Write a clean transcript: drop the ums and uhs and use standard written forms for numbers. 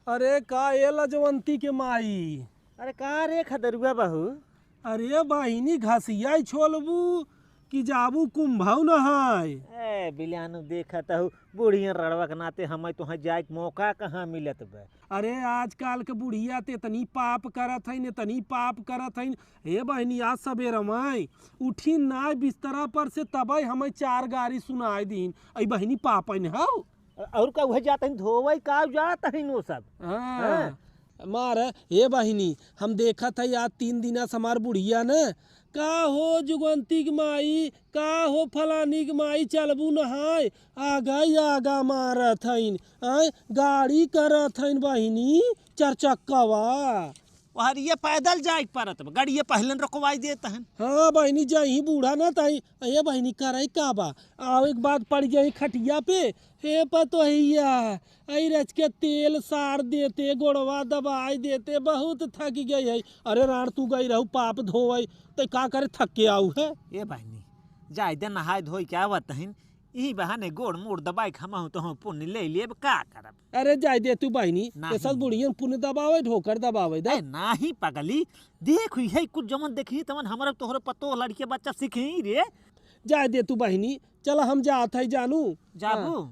अरे का ये लजवंती के माई। अरे का रे खदरुआ बहू। अरे बहिनी घसिया छोलबू कि जाबू कुंभऊ नहाय। ए बिलियानु देखत हूँ बूढ़िया रड़वा के नाते हमें तुहाँ जाए के मौका कहाँ मिलत बा। अरे आजकल के बुढ़िया ते तनी पाप करत हईन तनी पाप करत हईन। हे बहिनी आज सवेर माई उठी ना बिस्तरा पर से तबई हमें 4 गारी सुनाई दीन। आई बहिनी पापन हाउ और का वह जात धोवई का जात हईन वो सब। हाँ मार हे बहिनी हम देखत है आज 3 दिना से हमार बुढ़िया न का हो जुगंती की माई का हो फलानी की माई चलबू नहाय आगा मारत हईन। गाड़ी करत हईन बहिनी 4 चक्कावा। और ये पैदल जाए परत गाड़िए पहलन रखवाई देता है। हाँ बहिनी जही बूढ़ा ना तही ये बहिनी करे का बा आओ एक बात पड़ जाई खटिया पे हे पतो हैया आई रच के तेल सार देते गोड़वा दबाई देते बहुत थक गई है। अरे राण तू गई रहू पाप धोवई तो का करे थक के आऊ है। ये बहनी जाए दे नहाय धोई क्या बतहिन यही बहाने गोड़ मोड़ दबाई खमा तो हम पुण्य ले लिए का करब। अरे जाय दे तू बहिनी नहीं। सब बुढ़िया पुण्य दबावे ढोकर दबावे दे नाही पगली देख है कुछ जमन देखी तमन हमारा तोहरे पतो लड़के बच्चा सीखी रे। जाय दे तू बहिनी चल हम जात है जानू जाबू।